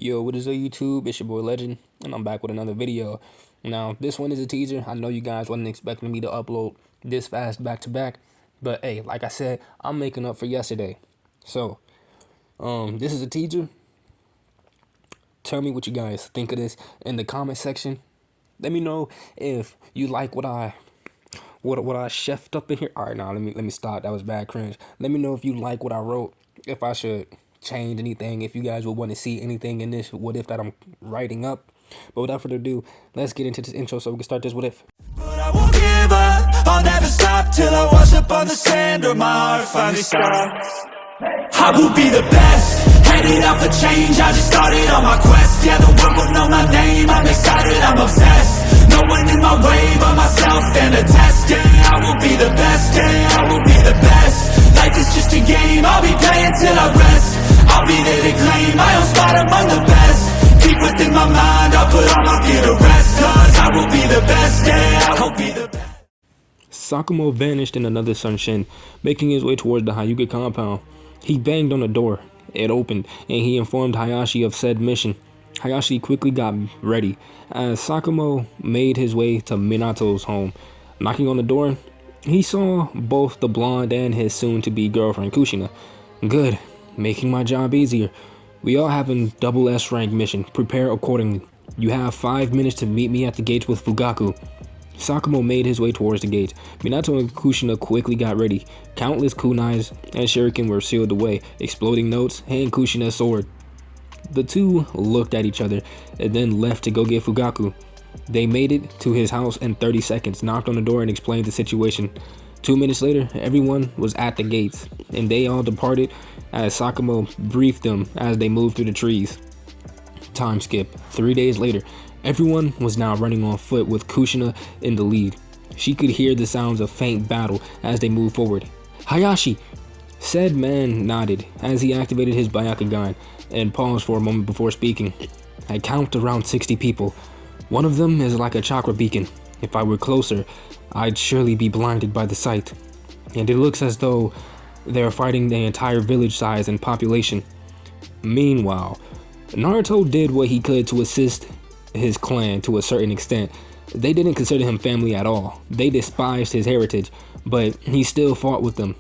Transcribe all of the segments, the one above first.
Yo, what is up YouTube? It's your boy Legend, and I'm back with another video. Now, this one is a teaser. I know you guys wasn't expecting me to upload this fast back to back, but hey, like I said, I'm making up for yesterday. So, this is a teaser. Tell me what you guys think of this in the comment section. Let me know if you like what I chefed up in here. All right, now let me stop. That was bad cringe. Let me know if you like what I wrote. If I should change anything. If you guys would want to see anything in this what if that I'm writing up. But without further ado, let's get into this intro so we can start this what if. But I won't give up. I'll never stop till I wash up on the sand or my heart finally stops. I will be the best. Headed out for change. I just started on my quest. Yeah, the world will know my name. I'm excited. I'm obsessed. No one in my way but myself and a test. Yeah, I will be the best. Yeah, I will be the best. Life is just a game. I'll be playing till I rest. I'll be there to claim my own spot among the best. Deep within my mind, I'll put all my fear to rest. Cause I will be the best. Yeah, I will be the best. Sakumo vanished in another sunshin, making his way towards the Hyuga compound. He banged on the door. It opened, and he informed Hayashi of said mission. Hayashi quickly got ready, as Sakumo made his way to Minato's home. Knocking on the door, he saw both the blonde and his soon-to-be girlfriend Kushina. Good, making my job easier. We all have a double S rank mission. Prepare accordingly. You have 5 minutes to meet me at the gates with Fugaku. Sakumo made his way towards the gates. Minato and Kushina quickly got ready. Countless kunais and shuriken were sealed away. Exploding notes and Kushina's sword. The two looked at each other and then left to go get Fugaku. They made it to his house in 30 seconds, knocked on the door and explained the situation. 2 minutes later, everyone was at the gates, and they all departed as Sakumo briefed them as they moved through the trees. Time skip. 3 days later, everyone was now running on foot with Kushina in the lead. She could hear the sounds of faint battle as they moved forward. Hayashi! Said man nodded as he activated his Byakugan and paused for a moment before speaking. I count around 60 people. One of them is like a chakra beacon. If I were closer, I'd surely be blinded by the sight. And it looks as though they're fighting the entire village size and population. Meanwhile, Naruto did what he could to assist his clan to a certain extent. They didn't consider him family at all. They despised his heritage, but he still fought with them,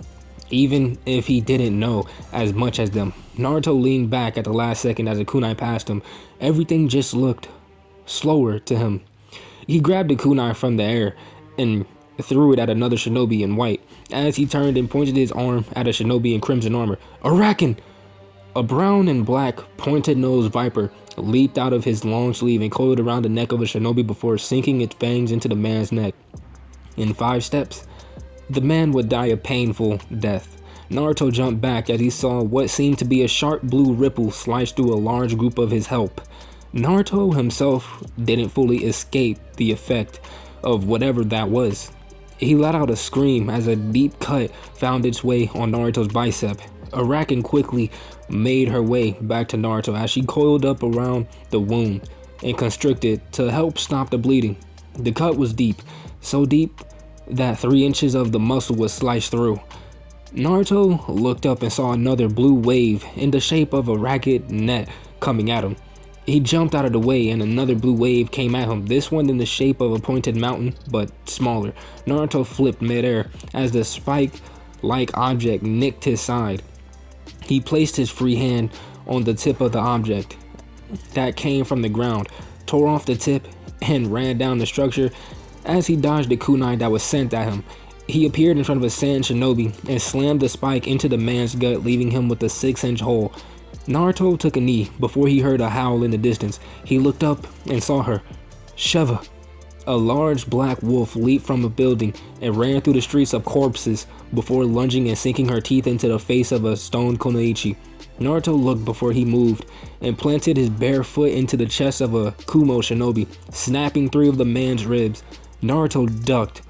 even if he didn't know as much as them. Naruto leaned back at the last second as a kunai passed him. Everything just looked slower to him. He grabbed a kunai from the air and threw it at another shinobi in white. As he turned and pointed his arm at a shinobi in crimson armor. Araken! A brown and black pointed-nosed viper leaped out of his long sleeve and coiled around the neck of a shinobi before sinking its fangs into the man's neck. In 5 steps, the man would die a painful death. Naruto jumped back as he saw what seemed to be a sharp blue ripple slice through a large group of his help. Naruto himself didn't fully escape the effect of whatever that was. He let out a scream as a deep cut found its way on Naruto's bicep. Araken quickly made her way back to Naruto as she coiled up around the wound and constricted to help stop the bleeding. The cut was deep, so deep that 3 inches of the muscle was sliced through. Naruto looked up and saw another blue wave in the shape of a ragged net coming at him. He jumped out of the way and another blue wave came at him, this one in the shape of a pointed mountain, but smaller. Naruto flipped midair as the spike-like object nicked his side. He placed his free hand on the tip of the object that came from the ground, tore off the tip, and ran down the structure as he dodged the kunai that was sent at him. He appeared in front of a sand shinobi and slammed the spike into the man's gut, leaving him with a 6-inch hole. Naruto took a knee before he heard a howl in the distance. He looked up and saw her. Sheva. A large black wolf leaped from a building and ran through the streets of corpses before lunging and sinking her teeth into the face of a stone kunoichi. Naruto looked before he moved and planted his bare foot into the chest of a Kumo shinobi, snapping 3 of the man's ribs. Naruto ducked,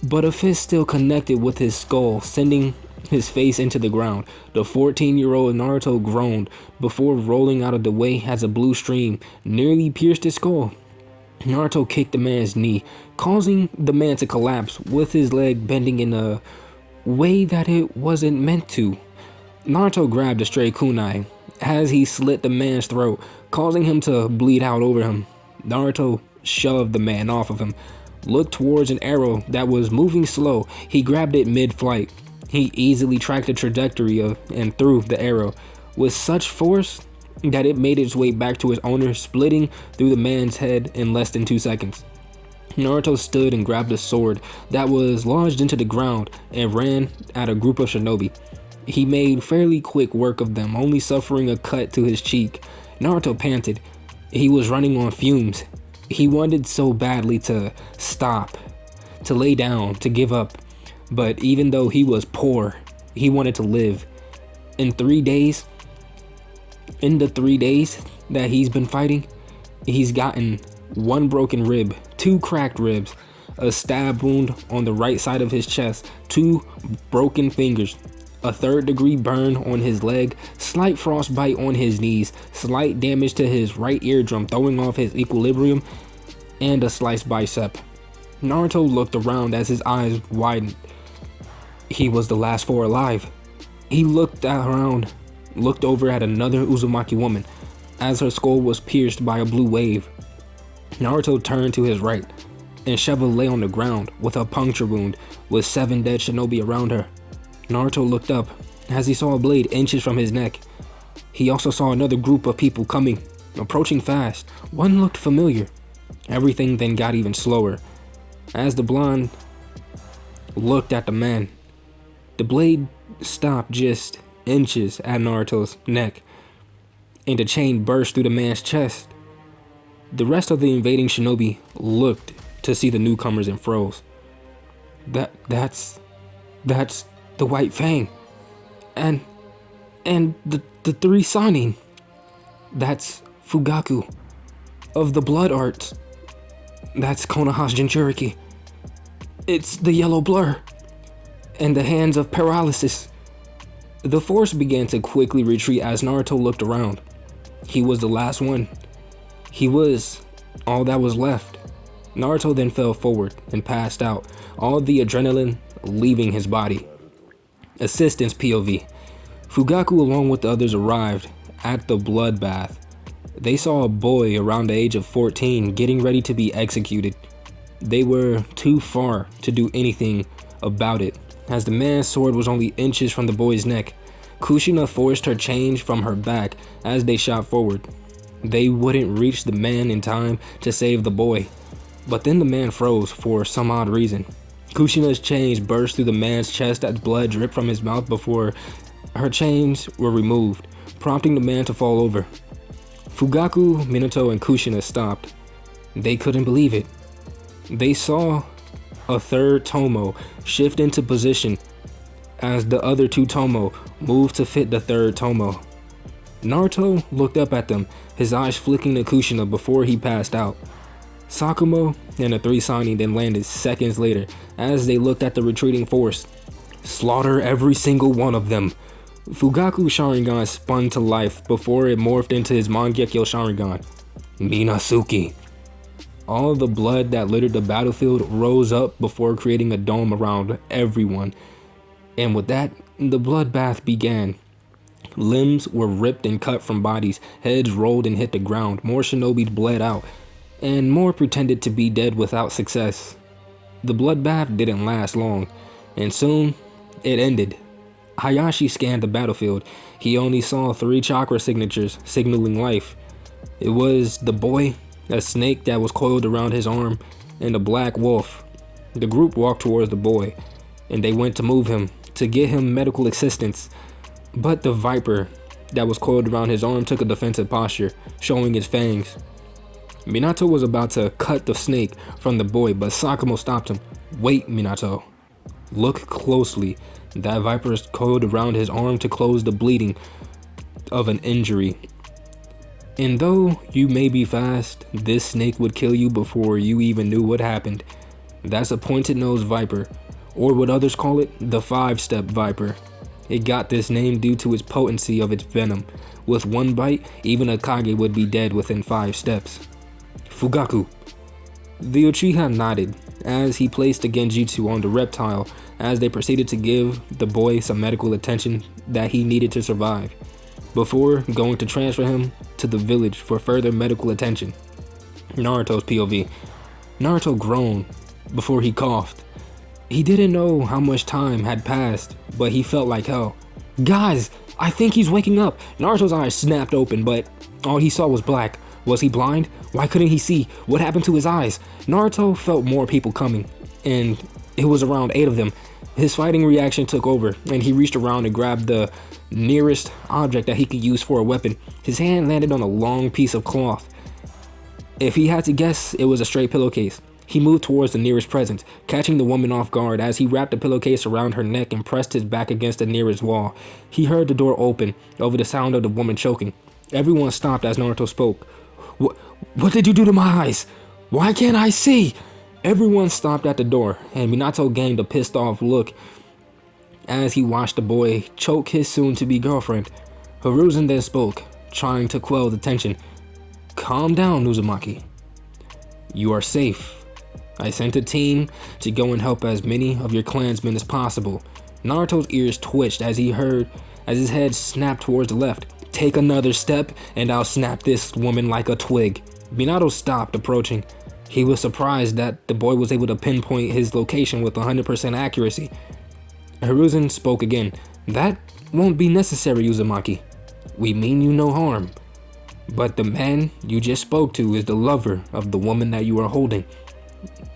but a fist still connected with his skull, sending his face into the ground. The 14-year-old Naruto groaned before rolling out of the way as a blue stream nearly pierced his skull. Naruto kicked the man's knee, causing the man to collapse with his leg bending in a way that it wasn't meant to. Naruto grabbed a stray kunai as he slit the man's throat, causing him to bleed out over him. Naruto shoved the man off of him, looked towards an arrow that was moving slow. He grabbed it mid-flight. He easily tracked the trajectory of and threw the arrow with such force that it made its way back to its owner, splitting through the man's head in less than 2 seconds. Naruto stood and grabbed a sword that was lodged into the ground and ran at a group of shinobi. He made fairly quick work of them, only suffering a cut to his cheek. Naruto panted. He was running on fumes. He wanted so badly to stop, to lay down, to give up. But even though he was poor, he wanted to live. In the 3 days that he's been fighting, he's gotten 1 broken rib, 2 cracked ribs, a stab wound on the right side of his chest, 2 broken fingers, a 3rd-degree burn on his leg, slight frostbite on his knees, slight damage to his right eardrum throwing off his equilibrium, and a sliced bicep. Naruto looked around as his eyes widened. He was the last 4 alive. He looked around, looked over at another Uzumaki woman as her skull was pierced by a blue wave. Naruto turned to his right, and Sheva lay on the ground with a puncture wound with 7 dead shinobi around her. Naruto looked up as he saw a blade inches from his neck. He also saw another group of people coming, approaching fast. One looked familiar. Everything then got even slower. As the blonde looked at the man, the blade stopped just inches at Naruto's neck, and a chain burst through the man's chest. The rest of the invading shinobi looked to see the newcomers and froze. That's the White Fang, and the 3 Sannin. That's Fugaku of the Blood Arts. That's Konoha's Jinchuriki. It's the Yellow Blur and the Hands of Paralysis. The force began to quickly retreat as Naruto looked around. He was the last one. He was all that was left. Naruto then fell forward and passed out, all the adrenaline leaving his body. Assistance POV. Fugaku along with the others arrived at the bloodbath. They saw a boy around the age of 14 getting ready to be executed. They were too far to do anything about it, as the man's sword was only inches from the boy's neck. Kushina forced her chains from her back as they shot forward. They wouldn't reach the man in time to save the boy. But then the man froze for some odd reason. Kushina's chains burst through the man's chest as blood dripped from his mouth before her chains were removed, prompting the man to fall over. Fugaku, Minato, and Kushina stopped. They couldn't believe it. They saw a 3rd Tomo shift into position as the other 2 Tomo moved to fit the 3rd Tomo. Naruto looked up at them, his eyes flicking to Kushina before he passed out. Sakumo and the 3 Sannin then landed seconds later as they looked at the retreating force. Slaughter every single one of them. Fugaku's Sharingan spun to life before it morphed into his Mangekyo Sharingan. Minasuki. All the blood that littered the battlefield rose up before creating a dome around everyone. And with that, the bloodbath began. Limbs were ripped and cut from bodies, heads rolled and hit the ground, more shinobi bled out, and more pretended to be dead without success. The bloodbath didn't last long, and soon it ended. Hayashi scanned the battlefield. He only saw 3 chakra signatures signaling life. It was the boy, a snake that was coiled around his arm, and a black wolf. The group walked towards the boy, and they went to move him, to get him medical assistance. But the viper that was coiled around his arm took a defensive posture, showing its fangs. Minato was about to cut the snake from the boy, but Sakumo stopped him. Wait, Minato. Look closely. That viper is coiled around his arm to close the bleeding of an injury. And though you may be fast, this snake would kill you before you even knew what happened. That's a pointed-nosed viper, or what others call it, the 5-step viper. It got this name due to its potency of its venom. With 1 bite, even a Kage would be dead within 5 steps. Fugaku. The Uchiha nodded as he placed the genjutsu on the reptile as they proceeded to give the boy some medical attention that he needed to survive, before going to transfer him to the village for further medical attention. Naruto's POV. Naruto groaned before he coughed. He didn't know how much time had passed, but he felt like hell. Guys, I think he's waking up. Naruto's eyes snapped open, but all he saw was black. Was he blind? Why couldn't he see? What happened to his eyes? Naruto felt more people coming, and it was around 8 of them. His fighting reaction took over, and he reached around and grabbed the nearest object that he could use for a weapon. His hand landed on a long piece of cloth. If he had to guess, it was a straight pillowcase. He moved towards the nearest present, catching the woman off guard as he wrapped the pillowcase around her neck and pressed his back against the nearest wall. He heard the door open over the sound of the woman choking. Everyone stopped as Naruto spoke. What did you do to my eyes? Why can't I see? Everyone stopped at the door, and Minato gained a pissed off look as he watched the boy choke his soon-to-be girlfriend. Hiruzen then spoke, trying to quell the tension. Calm down, Uzumaki. You are safe. I sent a team to go and help as many of your clansmen as possible. Naruto's ears twitched as his head snapped towards the left. Take another step, and I'll snap this woman like a twig. Minato stopped approaching. He was surprised that the boy was able to pinpoint his location with 100% accuracy. Hiruzen spoke again. That won't be necessary, Uzumaki. We mean you no harm. But the man you just spoke to is the lover of the woman that you are holding.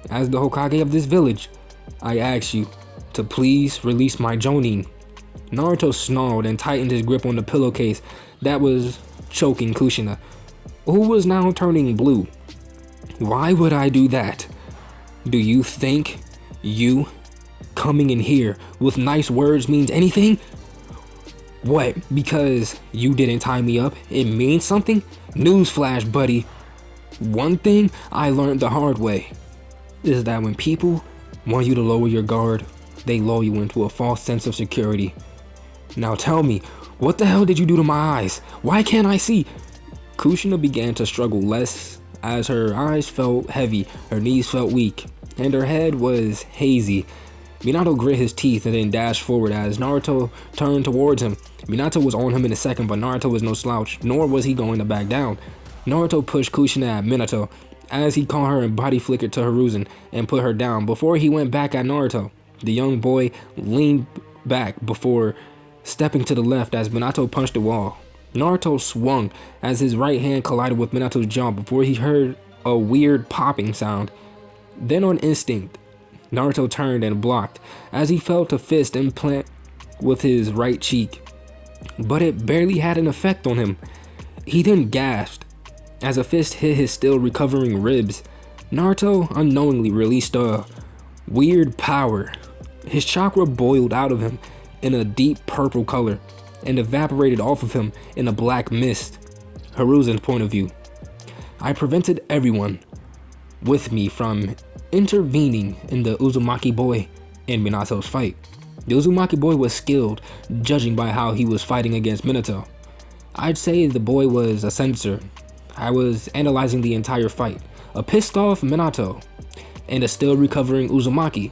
As the Hokage of this village, I ask you to please release my Jonin. Naruto snarled and tightened his grip on the pillowcase that was choking Kushina, who was now turning blue. Why would I do that? Do you think you coming in here with nice words means anything? What, because you didn't tie me up, it means something? Newsflash, buddy. One thing I learned the hard way is that when people want you to lower your guard, they lull you into a false sense of security. Now tell me, what the hell did you do to my eyes? Why can't I see? Kushina began to struggle less as her eyes felt heavy, her knees felt weak, and her head was hazy. Minato grit his teeth and then dashed forward as Naruto turned towards him. Minato was on him in a second, but Naruto was no slouch, nor was he going to back down. Naruto pushed Kushina at Minato as he caught her and body flickered to Hiruzen and put her down before he went back at Naruto. The young boy leaned back before stepping to the left as Minato punched the wall. Naruto swung as his right hand collided with Minato's jaw before he heard a weird popping sound. Then on instinct, Naruto turned and blocked as he felt a fist implant with his right cheek, but it barely had an effect on him. He then gasped as a fist hit his still recovering ribs. Naruto unknowingly released a weird power. His chakra boiled out of him in a deep purple color and evaporated off of him in a black mist. Hiruzen's point of view. I prevented everyone with me from intervening in the Uzumaki boy and Minato's fight. The Uzumaki boy was skilled, judging by how he was fighting against Minato. I'd say the boy was a censor. I was analyzing the entire fight, a pissed off Minato, and a still recovering Uzumaki.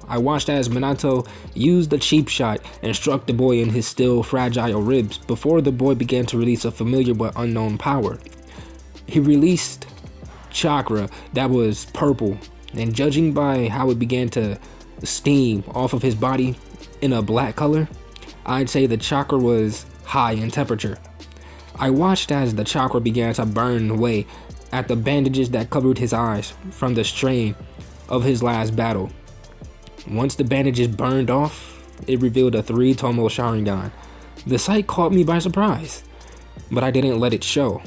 I watched as Minato used the cheap shot and struck the boy in his still fragile ribs before the boy began to release a familiar but unknown power. He released chakra that was purple, and judging by how it began to steam off of his body in a black color, I'd say the chakra was high in temperature. I watched as the chakra began to burn away at the bandages that covered his eyes from the strain of his last battle. Once the bandages burned off, it revealed a 3-tomo Sharingan. The sight caught me by surprise, but I didn't let it show.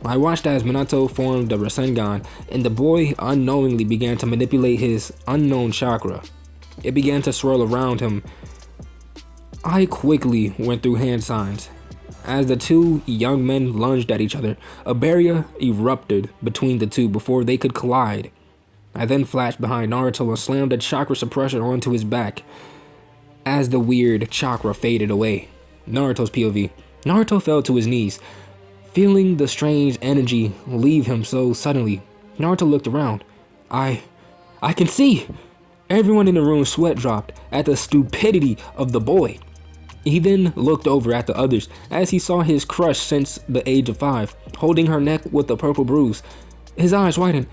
I watched as Minato formed the Rasengan, and the boy unknowingly began to manipulate his unknown chakra. It began to swirl around him. I quickly went through hand signs. As the two young men lunged at each other, a barrier erupted between the two before they could collide. I then flashed behind Naruto and slammed a chakra suppressor onto his back as the weird chakra faded away. Naruto's POV. Naruto fell to his knees, feeling the strange energy leave him so suddenly. Naruto looked around. I can see. Everyone in the room sweat dropped at the stupidity of the boy. He then looked over at the others as he saw his crush since the age of 5, holding her neck with a purple bruise. His eyes widened.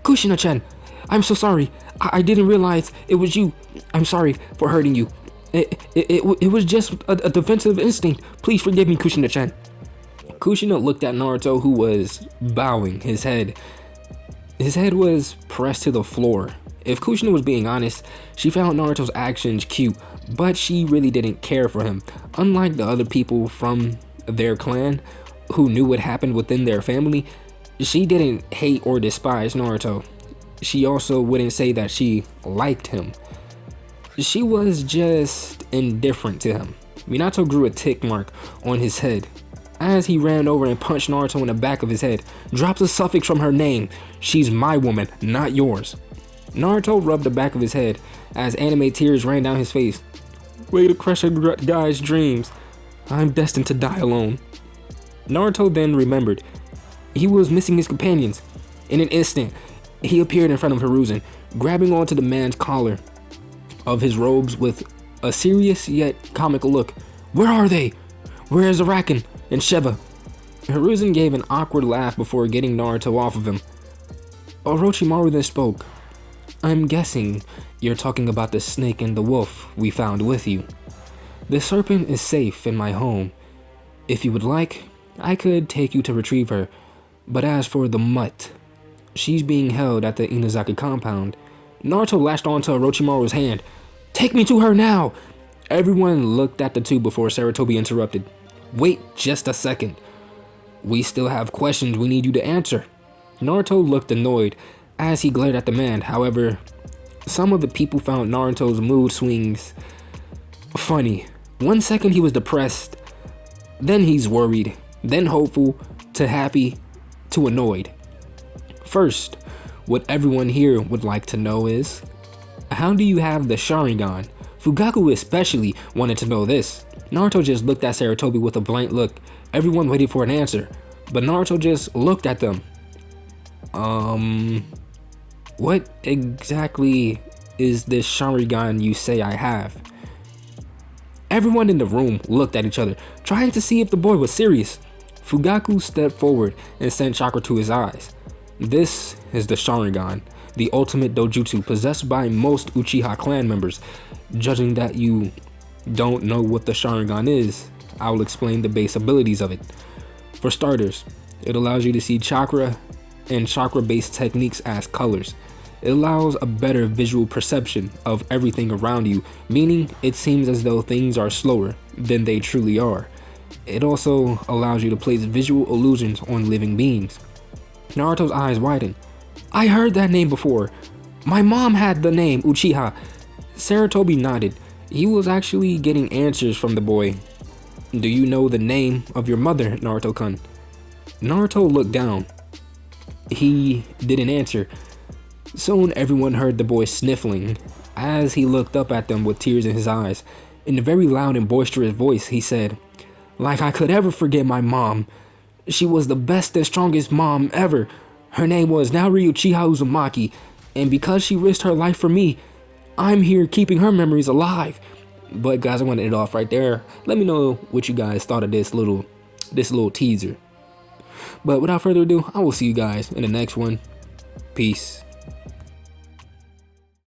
Kushina-chan, I'm so sorry. I didn't realize it was you. I'm sorry for hurting you. It was just a defensive instinct. Please forgive me, Kushina-chan. Kushina looked at Naruto, who was bowing his head. His head was pressed to the floor. If Kushina was being honest, she found Naruto's actions cute, but she really didn't care for him. Unlike the other people from their clan who knew what happened within their family, she didn't hate or despise Naruto. She also wouldn't say that she liked him. She was just indifferent to him. Minato grew a tick mark on his head as he ran over and punched Naruto in the back of his head. Drops a suffix from her name. She's my woman, not yours. Naruto rubbed the back of his head as anime tears ran down his face. Way to crush a guy's dreams. I'm destined to die alone. Naruto then remembered he was missing his companions. In an instant, he appeared in front of Hiruzen, grabbing onto the man's collar of his robes with a serious yet comical look. Where are they? Where is Arakan and Sheva? Hiruzen gave an awkward laugh before getting Naruto off of him. Orochimaru then spoke. I'm guessing you're talking about the snake and the wolf we found with you. The serpent is safe in my home. If you would like, I could take you to retrieve her. But as for the mutt, she's being held at the Inazaki compound. Naruto lashed onto Orochimaru's hand. Take me to her now! Everyone looked at the two before Sarutobi interrupted. Wait just a second. We still have questions we need you to answer. Naruto looked annoyed as he glared at the man. However, some of the people found Naruto's mood swings funny. 1 second he was depressed, then he's worried, then hopeful, to happy, to annoyed. First, what everyone here would like to know is, how do you have the Sharingan? Fugaku especially wanted to know this. Naruto just looked at Sarutobi with a blank look. Everyone waited for an answer, but Naruto just looked at them. What exactly is this Sharingan you say I have? Everyone in the room looked at each other, trying to see if the boy was serious. Fugaku stepped forward and sent chakra to his eyes. This is the Sharingan, the ultimate dojutsu possessed by most Uchiha clan members. Judging that you don't know what the Sharingan is, I will explain the base abilities of it. For starters, it allows you to see chakra and chakra-based techniques as colors. It allows a better visual perception of everything around you, meaning it seems as though things are slower than they truly are. It also allows you to place visual illusions on living beings. Naruto's eyes widened. I heard that name before. My mom had the name Uchiha. Sarutobi nodded. He was actually getting answers from the boy. Do you know the name of your mother, Naruto-kun? Naruto looked down. He didn't answer. Soon everyone heard the boy sniffling as he looked up at them with tears in his eyes. In a very loud and boisterous voice, he said, like I could ever forget my mom. She was the best and strongest mom ever. Her name was Naori Uchiha Uzumaki, and because she risked her life for me, I'm here keeping her memories alive. But guys, I want to end it off right there. Let me know what you guys thought of this little teaser. But without further ado, I will see you guys in the next one. Peace.